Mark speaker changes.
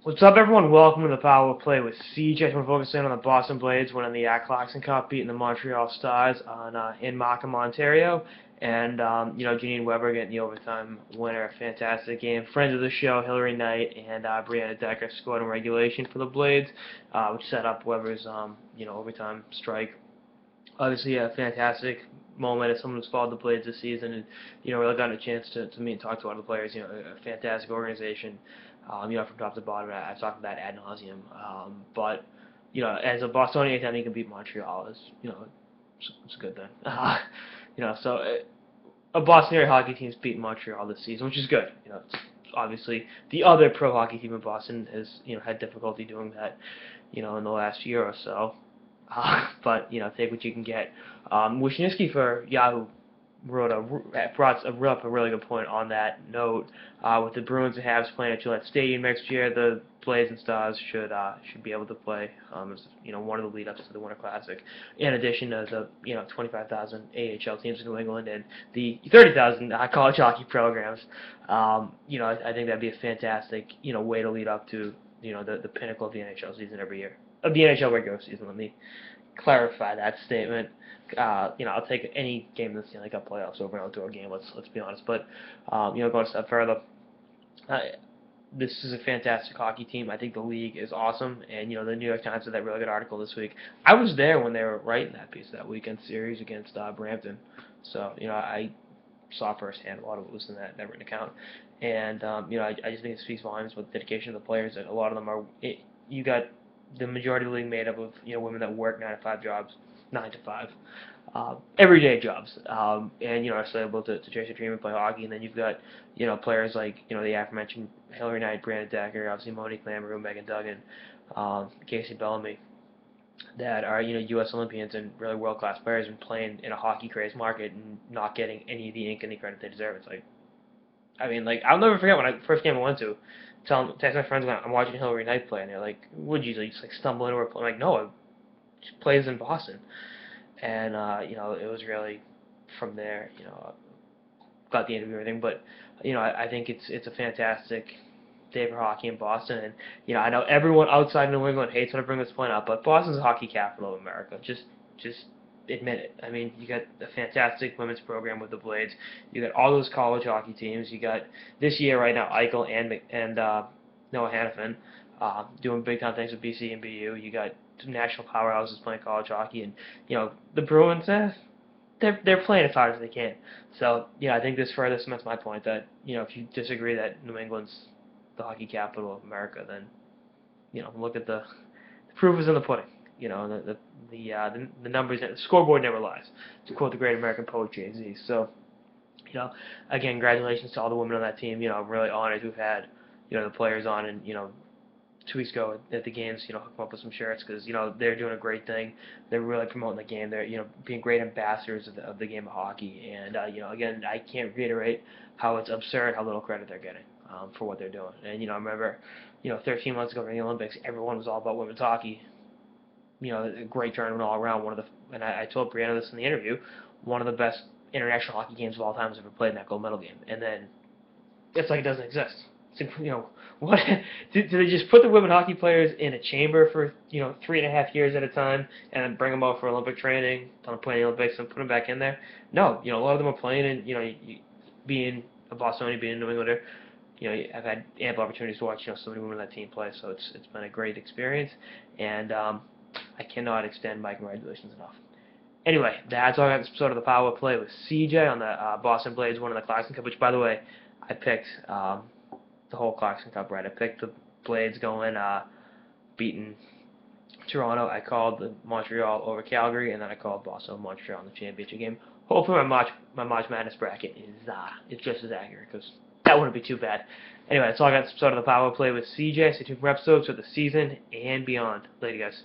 Speaker 1: What's up, everyone? Welcome to the Power Play with CJ. We're focusing on the Boston Blades winning the Clarkson Cup, beating the Montreal Stars in Markham, Ontario. And, Janine Weber getting the overtime winner. A fantastic game. Friends of the show, Hillary Knight and Brianna Decker scored in regulation for the Blades, which set up Weber's, overtime strike. Obviously, a fantastic moment as someone who's followed the Blades this season and, really gotten a chance to meet and talk to a lot of the players. A fantastic organization. From top to bottom, I've talked about that ad nauseum. But, as a Bostonian, anytime you can beat Montreal is, it's a good thing. A Boston area hockey team's beaten Montreal this season, which is good. It's obviously the other pro hockey team in Boston has, had difficulty doing that, in the last year or so. But, take what you can get. Wisniewski for Yahoo brought up a really good point on that note. With the Bruins and Habs playing at Gillette Stadium next year, the Blades and Stars should be able to play as one of the lead-ups to the Winter Classic. In addition to the 25,000 AHL teams in New England and the 30,000 college hockey programs, I think that'd be a fantastic way to lead up to the pinnacle of the NHL season every year, of the NHL regular season. Let me clarify that statement. I'll take any game in the Stanley Cup playoffs over an outdoor game. Let's be honest. But going a step further, this is a fantastic hockey team. I think the league is awesome, and the New York Times had that really good article this week. I was there when they were writing that piece, that weekend series against Brampton. So I saw firsthand a lot of what was in that written account, and I just think it speaks volumes with the dedication of the players. That a lot of them are. You got the majority of the league made up of women that work 9 to 5 jobs. 9 to 5, everyday jobs, and are still able to chase their dream and play hockey. And then you've got players like the aforementioned Hillary Knight, Brianna Decker, obviously Monique Lamoureux, Megan Duggan, Casey Bellamy, that are U.S. Olympians and really world-class players and playing in a hockey-crazed market and not getting any of the ink and the credit they deserve. It's I'll never forget when I first game I went to, text my friends when I'm watching Hillary Knight play, and they're like, "Would you just stumble into her play?" I'm like, no. She plays in Boston, and it was really from there. Got the interview and everything, but I think it's a fantastic day for hockey in Boston, and I know everyone outside New England hates when I bring this point up, but Boston's the hockey capital of America. Just admit it. I mean, you got a fantastic women's program with the Blades. You got all those college hockey teams. You got this year right now Eichel and Noah Hannafin doing big time things with BC and BU. You got national powerhouses playing college hockey, and the Bruins, they're playing as hard as they can. So I think this further cements my point that if you disagree that New England's the hockey capital of America, then look at the proof is in the pudding. The numbers, the scoreboard never lies, to quote the great American poet Jay-Z. So again, congratulations to all the women on that team. I'm really honored we've had the players on, and 2 weeks ago at the games, hook them up with some shirts because they're doing a great thing. They're really promoting the game. They're being great ambassadors of the game of hockey. And again, I can't reiterate how it's absurd how little credit they're getting for what they're doing. And I remember 13 months ago during the Olympics, everyone was all about women's hockey. A great tournament all around. And I told Brianna this in the interview, one of the best international hockey games of all time has ever played in that gold medal game. And then it's like it doesn't exist. What do they just put the women hockey players in a chamber for 3.5 years at a time and then bring them out for Olympic training, tell them to play in the Olympics and put them back in there? No, a lot of them are playing in being a Bostonian, being a New Englander. I've had ample opportunities to watch so many women on that team play, so it's been a great experience, and I cannot extend my congratulations enough. Anyway, that's all I got this episode of the Power Play with CJ on the Boston Blades winning the Clarkson Cup, which, by the way, I picked the whole Clarkson Cup right. I picked the Blades going, beating Toronto. I called the Montreal over Calgary, and then I called Boston over Montreal in the championship game. Hopefully my March Madness bracket is just as accurate, because that wouldn't be too bad. Anyway, that's all I got this episode of the Power Play with CJ. Stay tuned for episodes of the season and beyond. Later, guys.